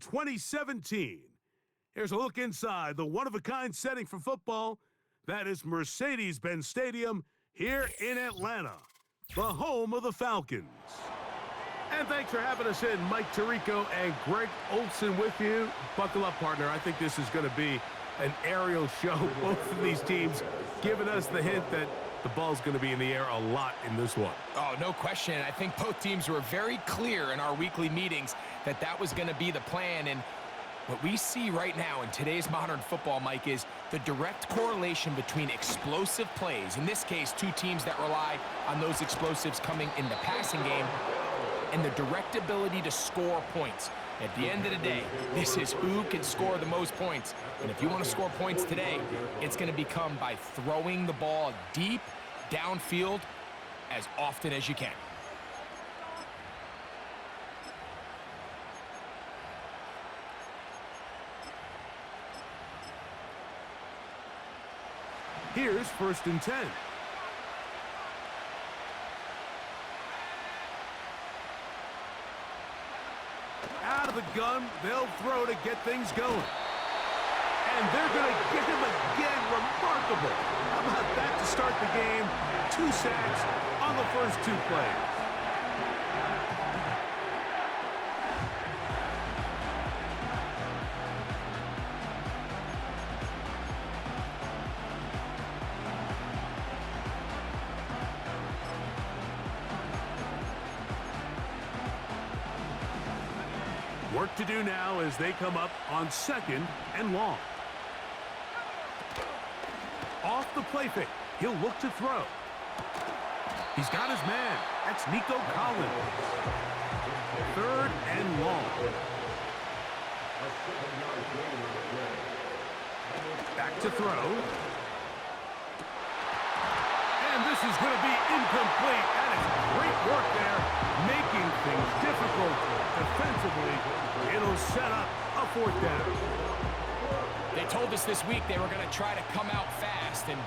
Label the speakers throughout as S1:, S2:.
S1: 2017. Here's a look inside the one-of-a-kind setting for football. That is Mercedes-Benz Stadium here in Atlanta, the home of the Falcons. And thanks for having us in. Mike Tirico and Greg Olson with you. Buckle up, partner. I think this is going to be an aerial show. Both of these teams giving us the hint that the ball's going to be in the air a lot in this one.
S2: Oh, no question. I think both teams were very clear in our weekly meetings that that was going to be the plan. And what we see right now in today's modern football, Mike, is the direct correlation between explosive plays, in this case, two teams that rely on those explosives coming in the passing game, and the direct ability to score points. At the end of the day, this is who can score the most points. And if you want to score points today, it's going to become by throwing the ball deep downfield as often as you can.
S1: Here's 1st and 10. Out of the gun, they'll throw to get things going. And they're going to get him again. Remarkable. How about that to start the game? 2 sacks on the first 2 plays. Work to do now as they come up on 2nd and long. Off the play fake. He'll look to throw. He's got his man. That's Nico Collins. 3rd and long. Back to throw. And this is going to be incomplete. That is great work there, making things difficult defensively. It'll set up a 4th down.
S2: They told us this week they were going to try to come out fast, and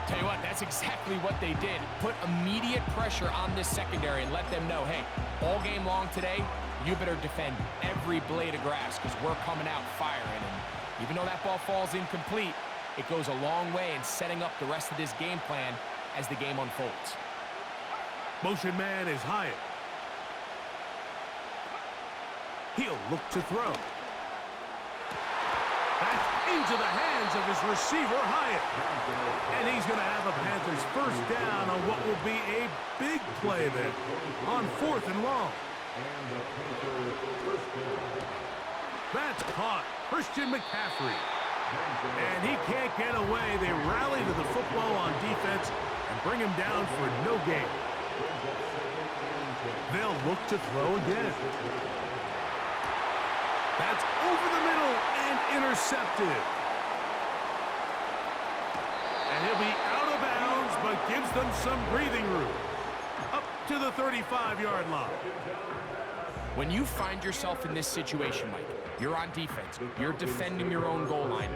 S2: tell you what, that's exactly what they did. Put immediate pressure on this secondary and let them know, hey, all game long today, you better defend every blade of grass because we're coming out firing. And even though that ball falls incomplete, it goes a long way in setting up the rest of this game plan as the game unfolds.
S1: Motion man is Hyatt. He'll look to throw. That's into the hands of his receiver, Hyatt. And he's going to have a Panthers 1st down on what will be a big play then on 4th and long. That's caught. Christian McCaffrey. And he can't get away. They rally to the football on defense and bring him down for no gain. They'll look to throw again. That's over the middle and intercepted. And he'll be out of bounds, but gives them some breathing room. Up to the 35-yard line.
S2: When you find yourself in this situation, Mike, you're on defense, you're defending your own goal line,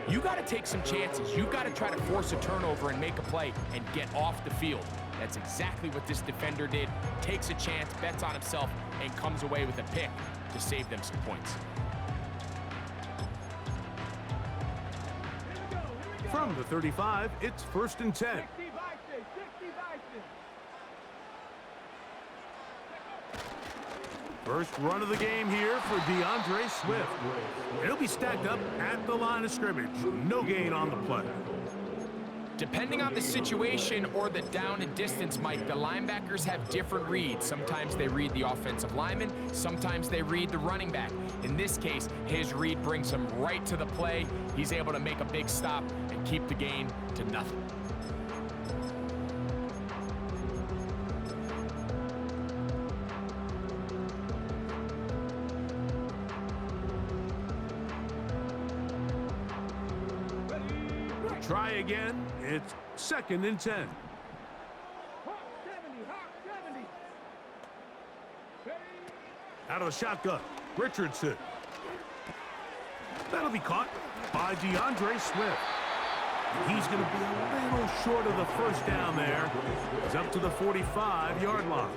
S2: you got to take some chances. You got to try to force a turnover and make a play and get off the field. That's exactly what this defender did. Takes a chance, bets on himself, and comes away with a pick to save them some points.
S1: From the 35, it's 1st and 10. First run of the game here for DeAndre Swift. It'll be stacked up at the line of scrimmage. No gain on the play.
S2: Depending on the situation or the down and distance, Mike, the linebackers have different reads. Sometimes they read the offensive lineman, sometimes they read the running back. In this case, his read brings him right to the play. He's able to make a big stop and keep the gain to nothing.
S1: Try again. It's 2nd and 10. Out of the shotgun, Richardson. That'll be caught by DeAndre Swift. He's going to be a little short of the 1st down there. He's up to the 45-yard line.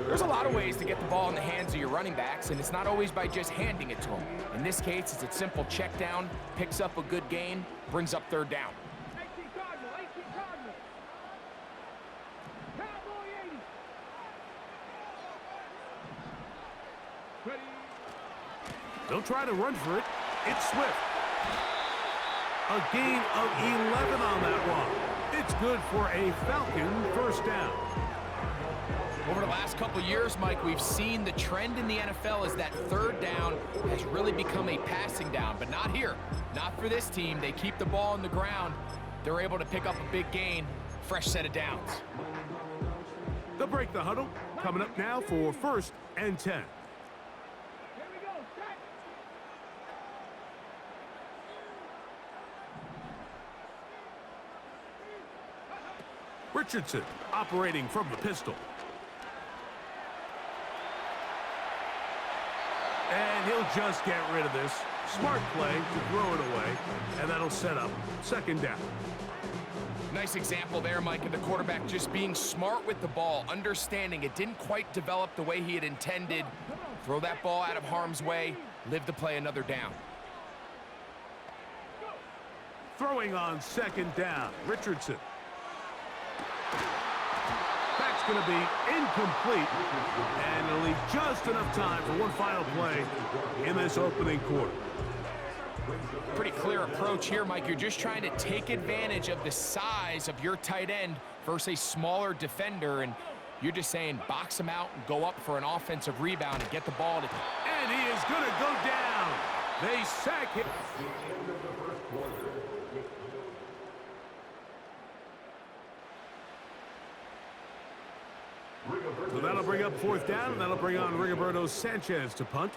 S2: There's a lot of ways to get the ball in the hands of your running backs, and it's not always by just handing it to them. In this case, it's a simple check down, picks up a good gain, brings up third down.
S1: They'll try to run for it. It's Swift. A gain of 11 on that one. It's good for a Falcon first down.
S2: Over the last couple years, Mike, we've seen the trend in the NFL is that third down has really become a passing down, but not here. Not for this team. They keep the ball on the ground. They're able to pick up a big gain. Fresh set of downs.
S1: They'll break the huddle. Coming up now for 1st and 10. Richardson operating from the pistol. And he'll just get rid of this. Smart play to throw it away, and that'll set up 2nd down.
S2: Nice example there, Mike, of the quarterback just being smart with the ball, understanding it didn't quite develop the way he had intended. Throw that ball out of harm's way, live to play another down.
S1: Throwing on 2nd down, Richardson. That's going to be incomplete, and it'll leave just enough time for one final play in this opening quarter.
S2: Pretty clear approach here, Mike. You're just trying to take advantage of the size of your tight end versus a smaller defender, and you're just saying box him out and go up for an offensive rebound and get the ball to...
S1: And he is going to go down. They sack him. So that'll bring up 4th down, and that'll bring on Rigoberto Sanchez to punt.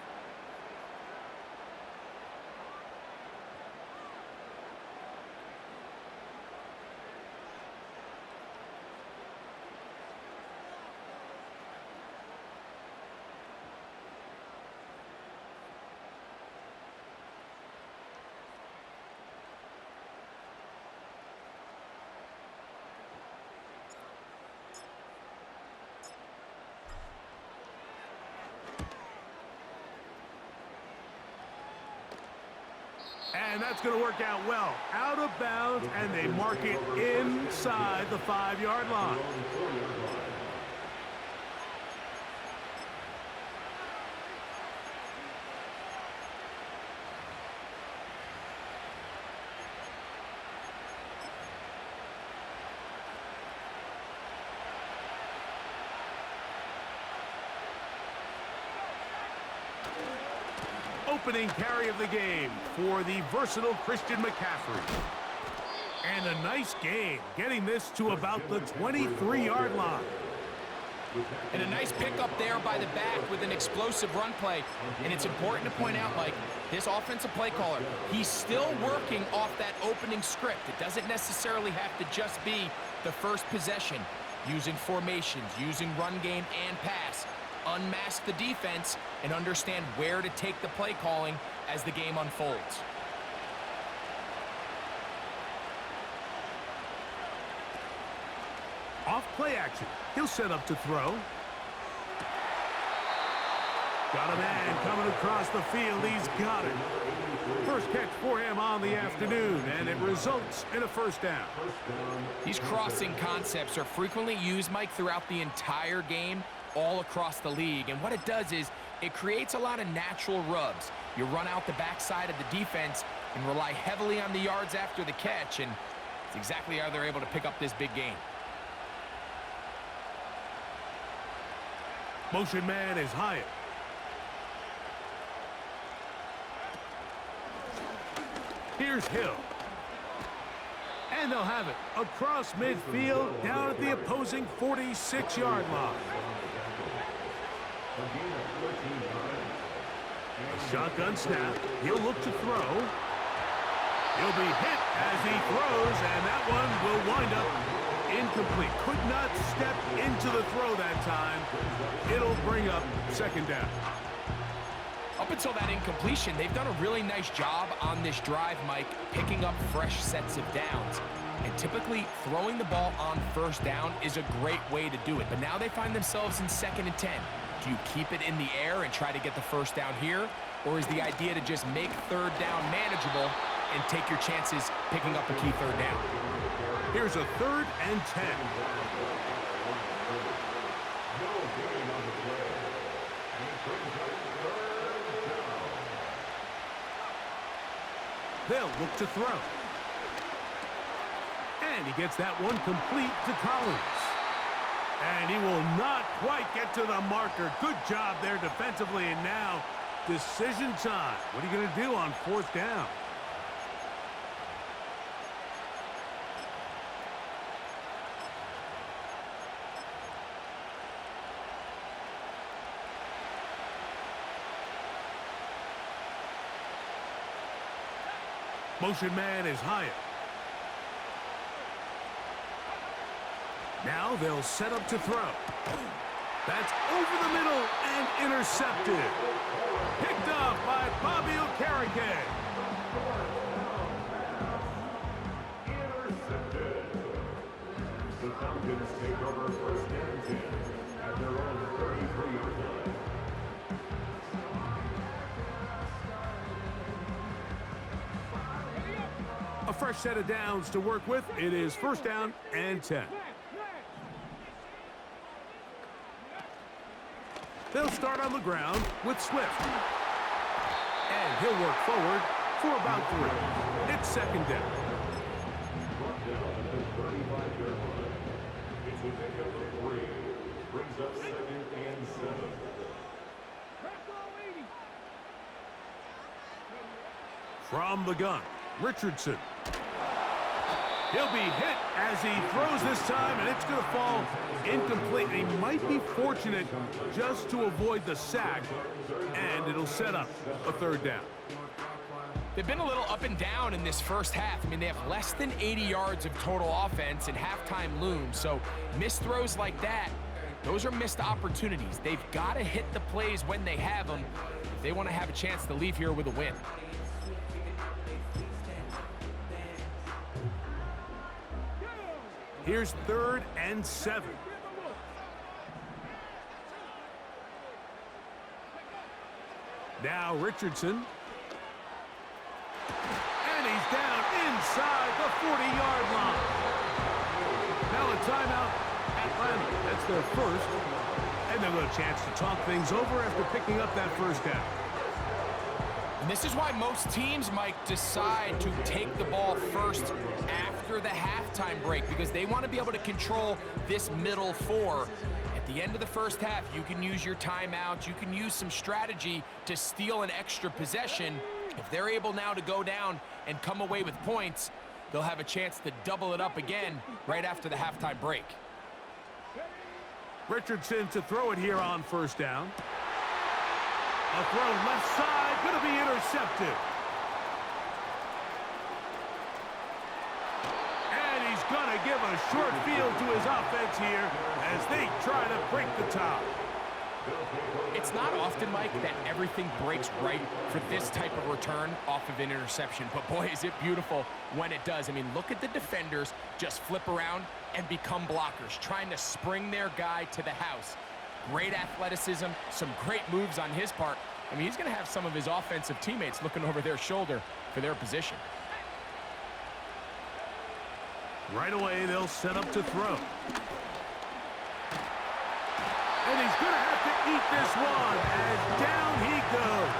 S1: And that's going to work out well. Out of bounds, and they mark it inside the 5-yard line. Opening carry of the game for the versatile Christian McCaffrey. And a nice game, getting this to about the 23-yard line.
S2: And a nice pickup there by the back with an explosive run play. And it's important to point out, Mike, this offensive play caller, he's still working off that opening script. It doesn't necessarily have to just be the first possession. Using formations, using run game and pass. Unmask the defense and understand where to take the play calling as the game unfolds.
S1: Off play action. He'll set up to throw. Got a man coming across the field. He's got it. First catch for him on the afternoon, and it results in a 1st down.
S2: These crossing concepts are frequently used, Mike, throughout the entire game, all across the league. And what it does is it creates a lot of natural rubs. You run out the backside of the defense and rely heavily on the yards after the catch, and it's exactly how they're able to pick up this big gain.
S1: Motion man is Hyatt. Here's Hill. And they'll have it across midfield down at the opposing 46-yard line. A shotgun snap. He'll look to throw. He'll be hit as he throws, and that one will wind up incomplete. Could not step into the throw that time. It'll bring up 2nd down.
S2: Up until that incompletion, they've done a really nice job on this drive, Mike, picking up fresh sets of downs. And typically, throwing the ball on first down is a great way to do it. But now they find themselves in 2nd and 10. Do you keep it in the air and try to get the first down here? Or is the idea to just make 3rd down manageable and take your chances picking up a key 3rd down?
S1: Here's a 3rd and 10. They'll look to throw. And he gets that one complete to Collins. And he will not quite get to the marker. Good job there defensively, and now decision time. What are you going to do on 4th down? Motion man is Hyatt. Now they'll set up to throw. That's over the middle and intercepted. Picked up by Bobby Okereke.
S3: Intercepted. The Falcons take over 1st and 10 at their own 33-yard line.
S1: A fresh set of downs to work with. It is 1st down and 10. They'll start on the ground with Swift. And he'll work forward for about 3. It's 2nd down.
S3: Brought down at the 35-yard line. It's a pickup of 3. Brings up 2nd and 7.
S1: From the gun, Richardson. He'll be hit as he throws this time, and it's going to fall incomplete. He might be fortunate just to avoid the sack, and it'll set up a 3rd down.
S2: They've been a little up and down in this first half. I mean, they have less than 80 yards of total offense, and halftime looms. So missed throws like that, those are missed opportunities. They've got to hit the plays when they have them if they want to have a chance to leave here with a win.
S1: Here's 3rd and 7. Now Richardson. And he's down inside the 40-yard line. Now a timeout, Atlanta. That's their first. And they'll get a chance to talk things over after picking up that 1st down.
S2: And this is why most teams might decide to take the ball first after the halftime break, because they want to be able to control this middle 4. At the end of the first half, you can use your timeouts, you can use some strategy to steal an extra possession. If they're able now to go down and come away with points, they'll have a chance to double it up again right after the halftime break.
S1: Richardson to throw it here on 1st down. A throw left side, going to be intercepted. And he's going to give a short field to his offense here as they try to break the top.
S2: It's not often, Mike, that everything breaks right for this type of return off of an interception. But boy, is it beautiful when it does. I mean, look at the defenders just flip around and become blockers, trying to spring their guy to the house. Great athleticism, some great moves on his part. I mean, he's going to have some of his offensive teammates looking over their shoulder for their position.
S1: Right away, they'll set up to throw. And he's going to have to eat this one, and down he goes.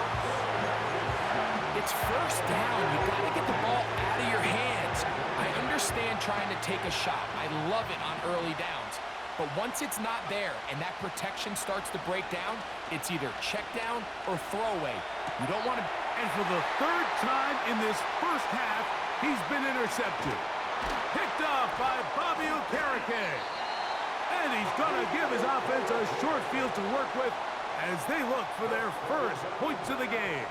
S2: It's 1st down. You got to get the ball out of your hands. I understand trying to take a shot. I love it on early downs. But once it's not there and that protection starts to break down, it's either check down or throwaway. You don't want to...
S1: And for the 3rd time in this first half, he's been intercepted. Picked up by Bobby Okereke. And he's going to give his offense a short field to work with as they look for their first points of the game.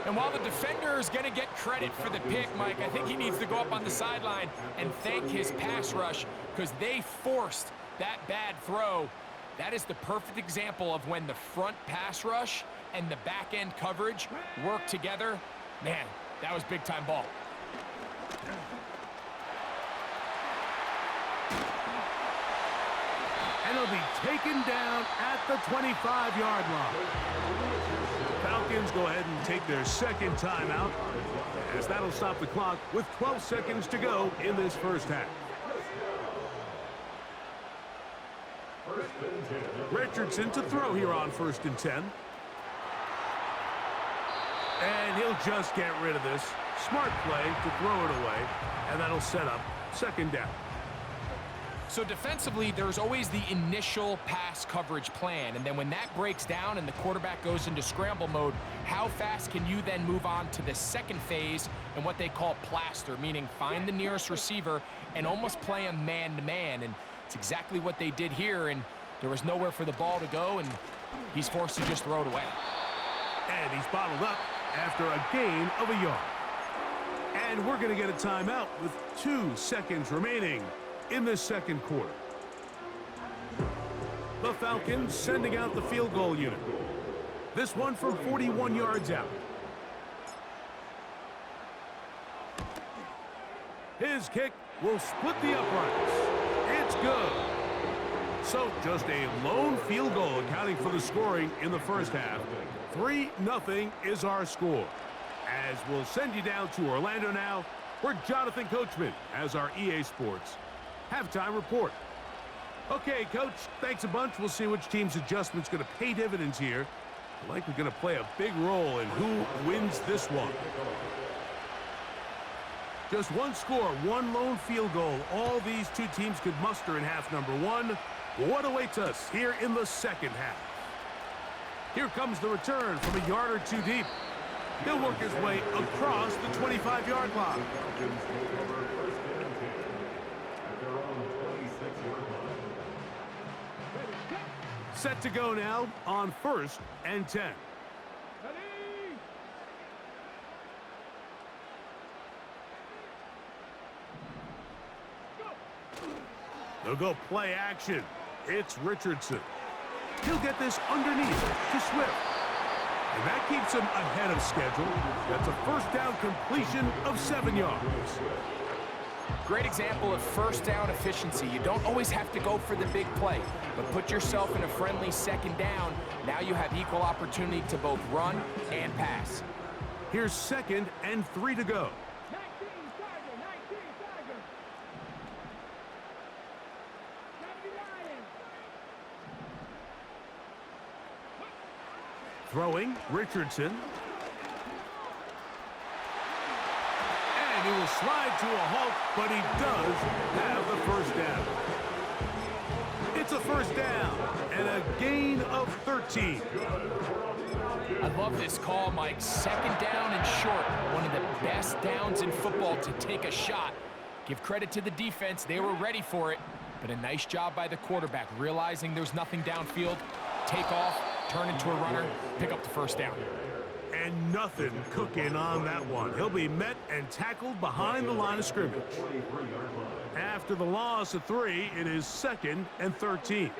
S2: And while the defender is going to get credit for the pick, Mike, I think he needs to go up on the sideline and thank his pass rush because they forced that bad throw. That is the perfect example of when the front pass rush and the back end coverage work together. Man, that was big-time ball.
S1: He'll be taken down at the 25-yard line. Falcons go ahead and take their second timeout, as that'll stop the clock with 12 seconds to go in this first half. Richardson to throw here on 1st and 10. And he'll just get rid of this. Smart play to throw it away, and that'll set up 2nd down.
S2: So defensively, there's always the initial pass coverage plan, and then when that breaks down and the quarterback goes into scramble mode, how fast can you then move on to the second phase and what they call plaster, meaning find the nearest receiver and almost play him man-to-man, and it's exactly what they did here, and there was nowhere for the ball to go, and he's forced to just throw it away.
S1: And he's bottled up after a gain of a yard. And we're going to get a timeout with 2 seconds remaining in the second quarter. The Falcons sending out the field goal unit. This one from 41 yards out. His kick will split the uprights. It's good. So just a lone field goal accounting for the scoring in the first half. 3-0 is our score. As we'll send you down to Orlando now, where Jonathan Coachman has our EA Sports halftime report. Okay, Coach, thanks a bunch. We'll see which team's adjustment's going to pay dividends here. Likely going to play a big role in who wins this one. Just one score, one lone field goal. All these two teams could muster in half number 1. What awaits us here in the second half? Here comes the return from a yard or 2 deep. He'll work his way across the 25-yard line. Set to go now on 1st and 10. They'll go play action. It's Richardson. He'll get this underneath to Swift. And that keeps him ahead of schedule. That's a 1st down completion of 7 yards.
S2: Great example of 1st down efficiency. You don't always have to go for the big play, but put yourself in a friendly 2nd down. Now you have equal opportunity to both run and pass.
S1: Here's 2nd and 3 to go. Throwing, Richardson. And he will slide to a halt, but he does have the 1st down. It's a 1st down and a gain of 13.
S2: I love this call, Mike. 2nd down and short. One of the best downs in football to take a shot. Give credit to the defense. They were ready for it. But a nice job by the quarterback, realizing there's nothing downfield. Take off, turn into a runner, pick up the 1st down.
S1: And nothing cooking on that one. He'll be met and tackled behind the line of scrimmage. After the loss of 3, it is 2nd and 13.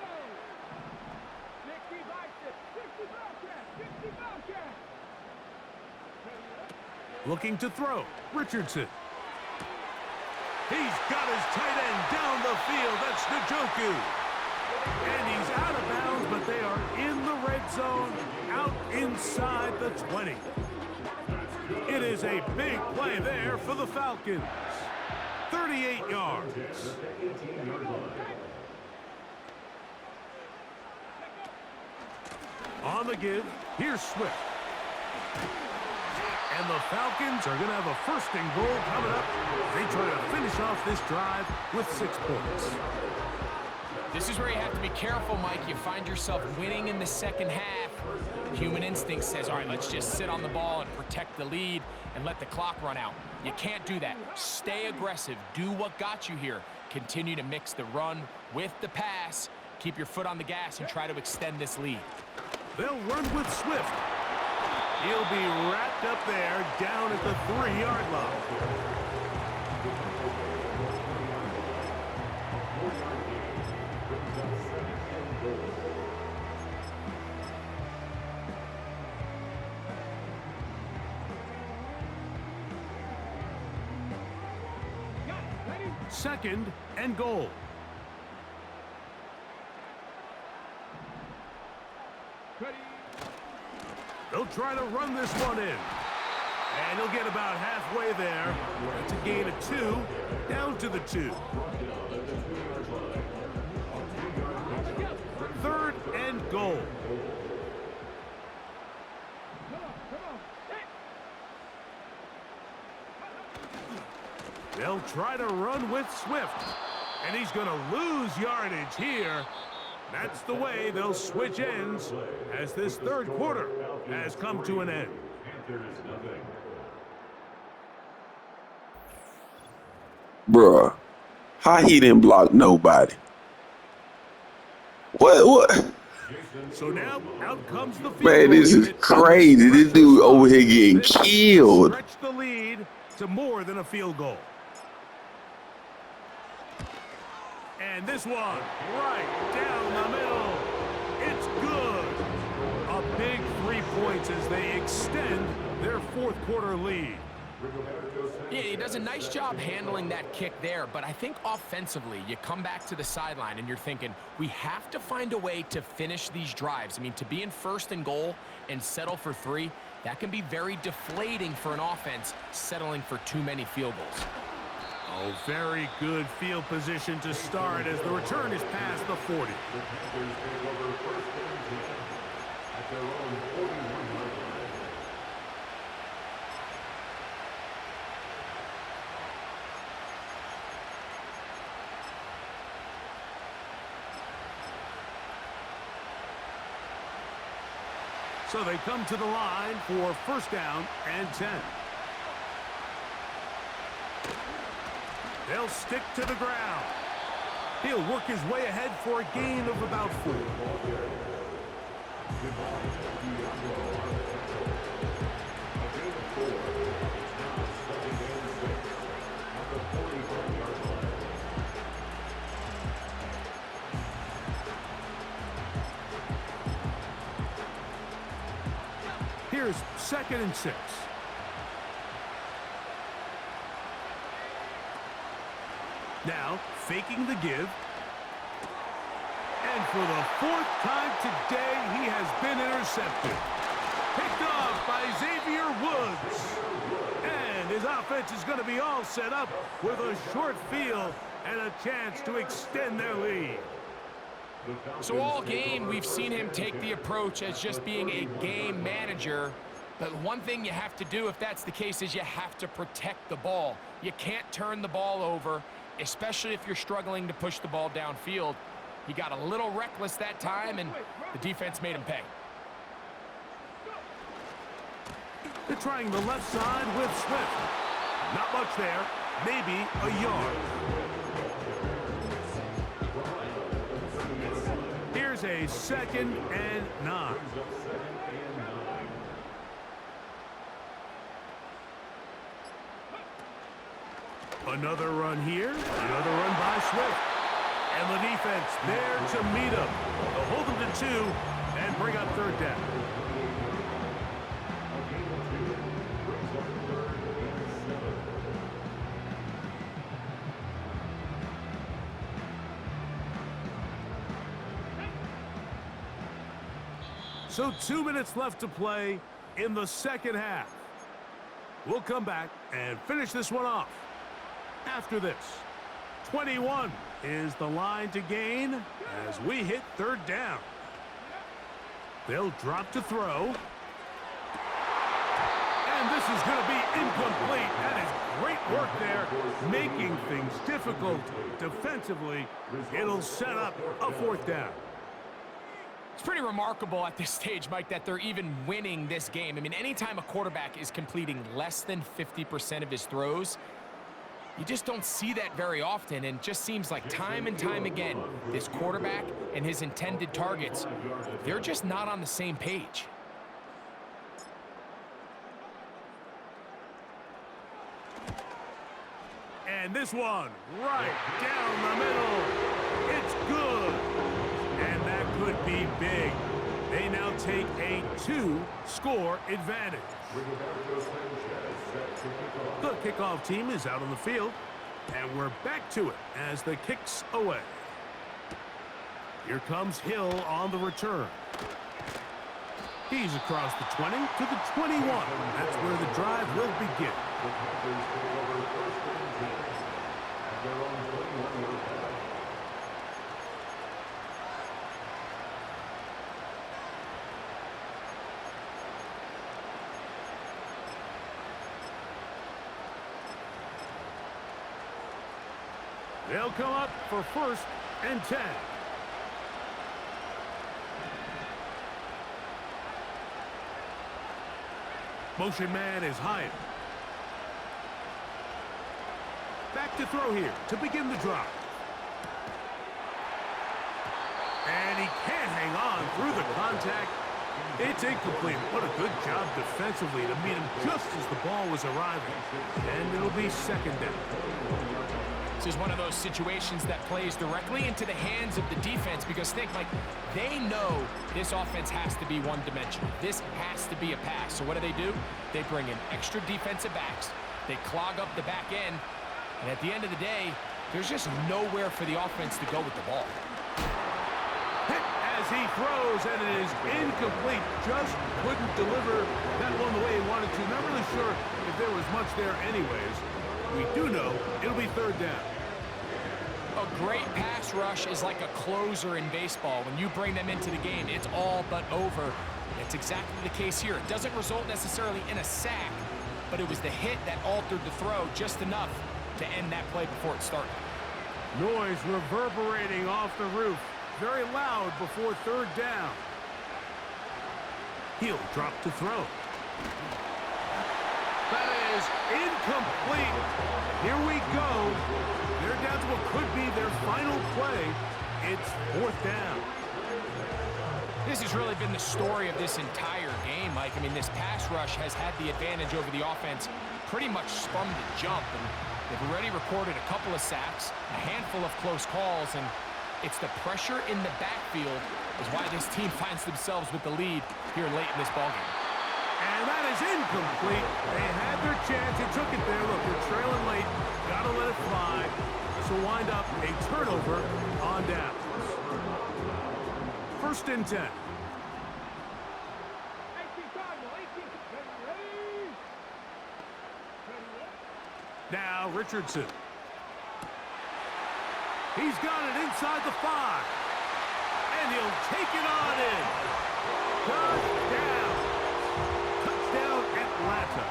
S1: Looking to throw, Richardson. He's got his tight end down the field. That's Njoku. And he's out of bounds, but they are in the red zone, out inside the 20. It is a big play there for the Falcons. 38 yards. On the give, here's Swift. And the Falcons are going to have a 1st and goal coming up. They try to finish off this drive with 6 points.
S2: This is where you have to be careful, Mike. You find yourself winning in the second half. Human instinct says, all right, let's just sit on the ball and protect the lead and let the clock run out. You can't do that. Stay aggressive. Do what got you here. Continue to mix the run with the pass. Keep your foot on the gas and try to extend this lead.
S1: They'll run with Swift. He'll be wrapped up there down at the 3-yard line. Second and goal. They'll try to run this one in. And he'll get about halfway there. It's a gain of 2, down to the 2. 3rd and goal. They'll try to run with Swift. And he's going to lose yardage here. That's the way they'll switch ends as this 3rd quarter has come to an end.
S4: Bruh, how he didn't block nobody? What?
S1: So now out comes the field.
S4: Man, this is crazy. This dude over here getting killed.
S1: Stretch the lead to more than a field goal. And this one, right down the middle. It's good. A big 3 points as they extend their 4th quarter lead.
S2: Yeah, he does a nice job handling that kick there, but I think offensively, you come back to the sideline and you're thinking, we have to find a way to finish these drives. I mean, to be in 1st and goal and settle for 3, that can be very deflating for an offense settling for too many field goals.
S1: Oh, very good field position to start as the return is past the 40. So they come to the line for 1st down and 10. They'll stick to the ground. He'll work his way ahead for a gain of about 4. Here's 2nd and 6. Now, faking the give. And for the 4th time today, he has been intercepted. Picked off by Xavier Woods. And his offense is going to be all set up with a short field and a chance to extend their lead.
S2: So all game, we've seen him take the approach as just being a game manager. But one thing you have to do if that's the case is you have to protect the ball. You can't turn the ball over, especially if you're struggling to push the ball downfield. He got a little reckless that time, and the defense made him pay.
S1: They're trying the left side with Swift. Not much there. Maybe a yard. Here's a 2nd and 9. Another run here. Another run by Swift. And the defense there to meet him. They'll hold him to 2 and bring up 3rd down. So 2 minutes left to play in the 2nd half. We'll come back and finish this one off after this. 21 is the line to gain as we hit 3rd down. They'll drop to throw. And this is going to be incomplete. That is great work there, making things difficult defensively. It'll set up a 4th down.
S2: It's pretty remarkable at this stage, Mike, that they're even winning this game. I mean, anytime a quarterback is completing less than 50% of his throws, you just don't see that very often, and it just seems like time and time again, this quarterback and his intended targets, they're just not on the same page.
S1: And this one, right down the middle. It's good. And that could be big. They now take a 2-score advantage. The kickoff team is out on the field, and we're back to it as the kick's away. Here comes Hill on the return. He's across the 20 to the 21. That's where the drive will begin.
S3: The Panthers take over first and 10 at their own 21-yard line.
S1: They'll come up for first and 10. Motion man is Hyatt. Back to throw here to begin the drive. And he can't hang on through the contact. It's incomplete. What a good job defensively to meet him just as the ball was arriving. And it'll be second down.
S2: This is one of those situations that plays directly into the hands of the defense because think, like, they know this offense has to be one-dimensional. This has to be a pass. So what do? They bring in extra defensive backs. They clog up the back end. And at the end of the day, there's just nowhere for the offense to go with the ball.
S1: Hit as he throws, and it is incomplete. Just couldn't deliver that one the way he wanted to. Not really sure if there was much there anyways. We do know it'll be third down.
S2: A great pass rush is like a closer in baseball. When you bring them into the game, it's all but over. It's exactly the case here. It doesn't result necessarily in a sack, but it was the hit that altered the throw just enough to end that play before it started.
S1: Noise reverberating off the roof. Very loud before third down. He'll drop to throw. That is incomplete. Here we go. They're down to what could be their final play. It's fourth down.
S2: This has really been the story of this entire game, Mike. I mean, this pass rush has had the advantage over the offense pretty much from the jump. And they've already recorded a couple of sacks, a handful of close calls, and it's the pressure in the backfield is why this team finds themselves with the lead here late in this ballgame.
S1: And that is incomplete. They had their chance. They took it there. Look, they're trailing late. Got to let it fly. This will wind up a turnover on downs. First and 10. Now Richardson. He's got it inside the 5. And he'll take it on in. Touchdown. Touchdown Atlanta.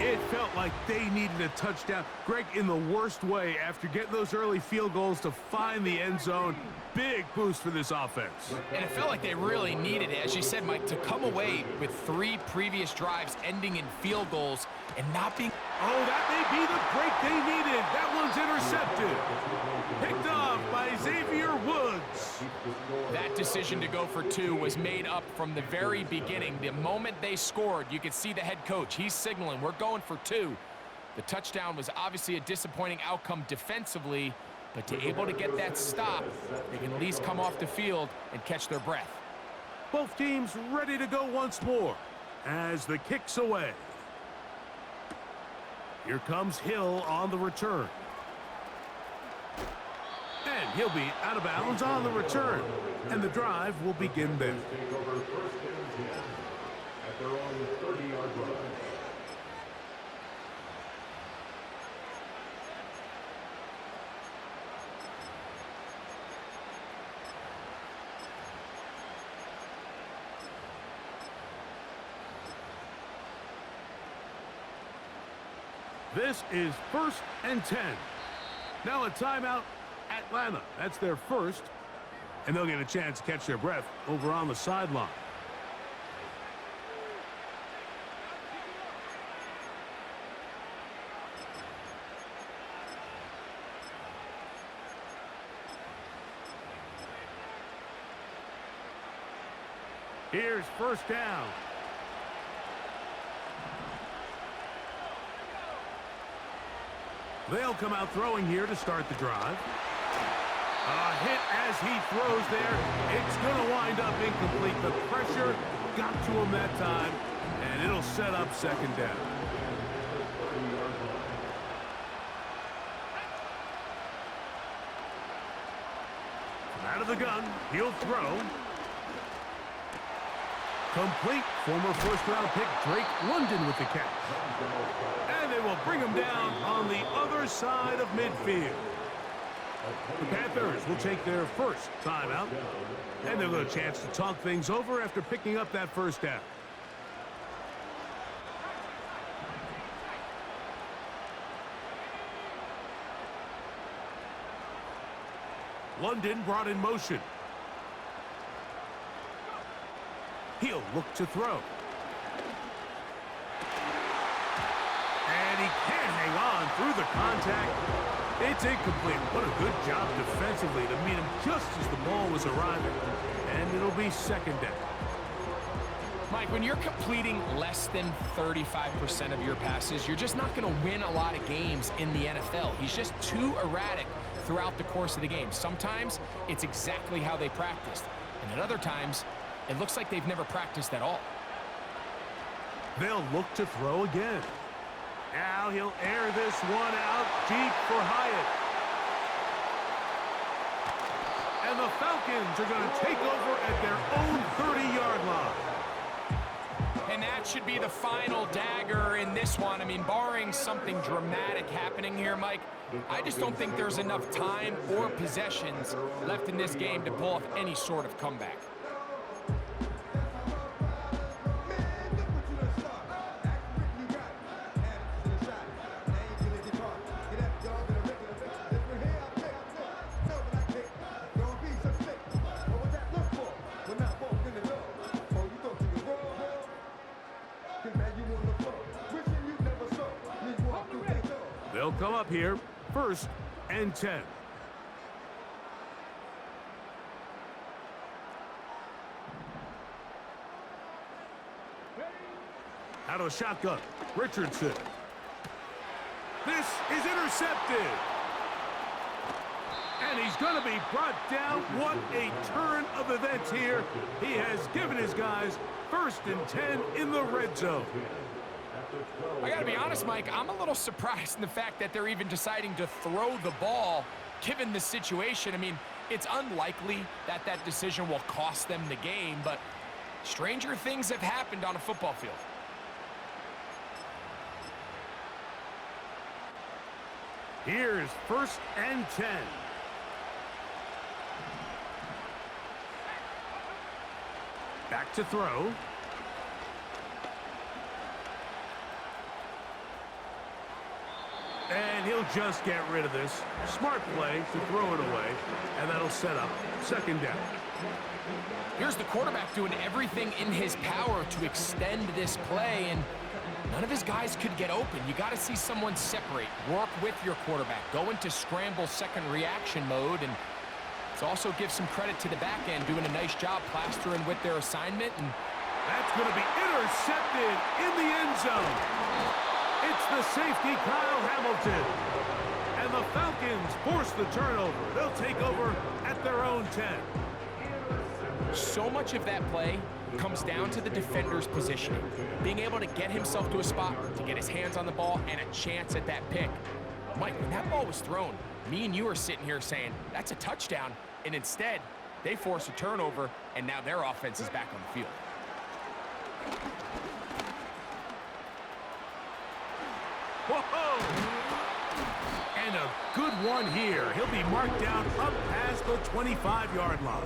S1: It felt like they needed a touchdown. Greg, in the worst way, after getting those early field goals to find the end zone. Big boost for this offense.
S2: And it felt like they really needed it, as you said, Mike, to come away with 3 previous drives ending in field goals and not being...
S1: Oh, that may be the break they needed. That one's intercepted. Picked off by Xavier Woods.
S2: That decision to go for 2 was made up from the very beginning. The moment they scored, you could see the head coach. He's signaling, we're going for 2. The touchdown was obviously a disappointing outcome defensively, but to able to get that stop, they can at least come off the field and catch their breath.
S1: Both teams ready to go once more as the kick's away. Here comes Hill on the return. And he'll be out of bounds on the return. And the drive will begin then.
S3: Take over first and 10 at their own 30-yard line.
S1: This is first and 10. Now a timeout, Atlanta. That's their first. And they'll get a chance to catch their breath over on the sideline. Here's first down. They'll come out throwing here to start the drive. A hit as he throws there. It's going to wind up incomplete. The pressure got to him that time, and it'll set up second down. From out of the gun, he'll throw. Complete. Former first-round pick Drake London with the catch. And they will bring him down on the other side of midfield. The Panthers will take their first timeout, and they'll get a chance to talk things over after picking up that first down. London brought in motion. He'll look to throw. And he can't hang on through the contact. It's incomplete. What a good job defensively to meet him just as the ball was arriving. And it'll be second down.
S2: Mike, when you're completing less than 35% of your passes, you're just not going to win a lot of games in the NFL. He's just too erratic throughout the course of the game. Sometimes it's exactly how they practiced. And at other times, it looks like they've never practiced at all.
S1: They'll look to throw again. Now he'll air this one out deep for Hyatt. And the Falcons are going to take over at their own 30-yard line.
S2: And that should be the final dagger in this one. I mean, barring something dramatic happening here, Mike, I just don't think there's enough time or possessions left in this game to pull off any sort of comeback.
S1: They'll come up here, 1st and 10. Out of the shotgun, Richardson. This is intercepted. And he's going to be brought down. What a turn of events here. He has given his guys 1st and 10 in the red zone.
S2: I got to be honest, Mike, I'm a little surprised in the fact that they're even deciding to throw the ball given the situation. I mean, it's unlikely that that decision will cost them the game, but stranger things have happened on a football field.
S1: Here's 1st and 10. Back to throw. And he'll just get rid of this. Smart play to throw it away, and that'll set up 2nd down.
S2: Here's the quarterback doing everything in his power to extend this play, and none of his guys could get open. You got to see someone separate, work with your quarterback, go into scramble second reaction mode, and let's also give some credit to the back end doing a nice job plastering with their assignment. And
S1: that's going to be intercepted in the end zone. It's the safety, Kyle Hamilton. And the Falcons force the turnover. They'll take over at their own 10.
S2: So much of that play comes down to the defender's positioning, being able to get himself to a spot, to get his hands on the ball, and a chance at that pick. Mike, when that ball was thrown, me and you are sitting here saying, that's a touchdown, and instead, they force a turnover, and now their offense is back on the field.
S1: Whoa! And a good one here. He'll be marked down up past the 25-yard line.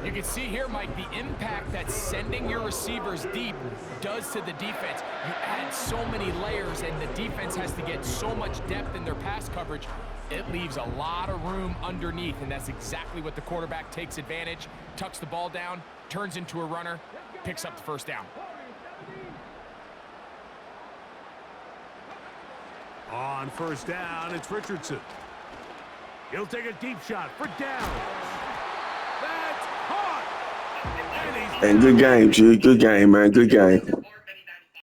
S2: You can see here, Mike, the impact that sending your receivers deep does to the defense. You add so many layers, and the defense has to get so much depth in their pass coverage. It leaves a lot of room underneath, and that's exactly what the quarterback takes advantage, tucks the ball down, turns into a runner, picks up the 1st down.
S1: On 1st down, it's Richardson. He'll take a deep shot for down. That's caught.
S4: And good game, G. Good game, man. Good game.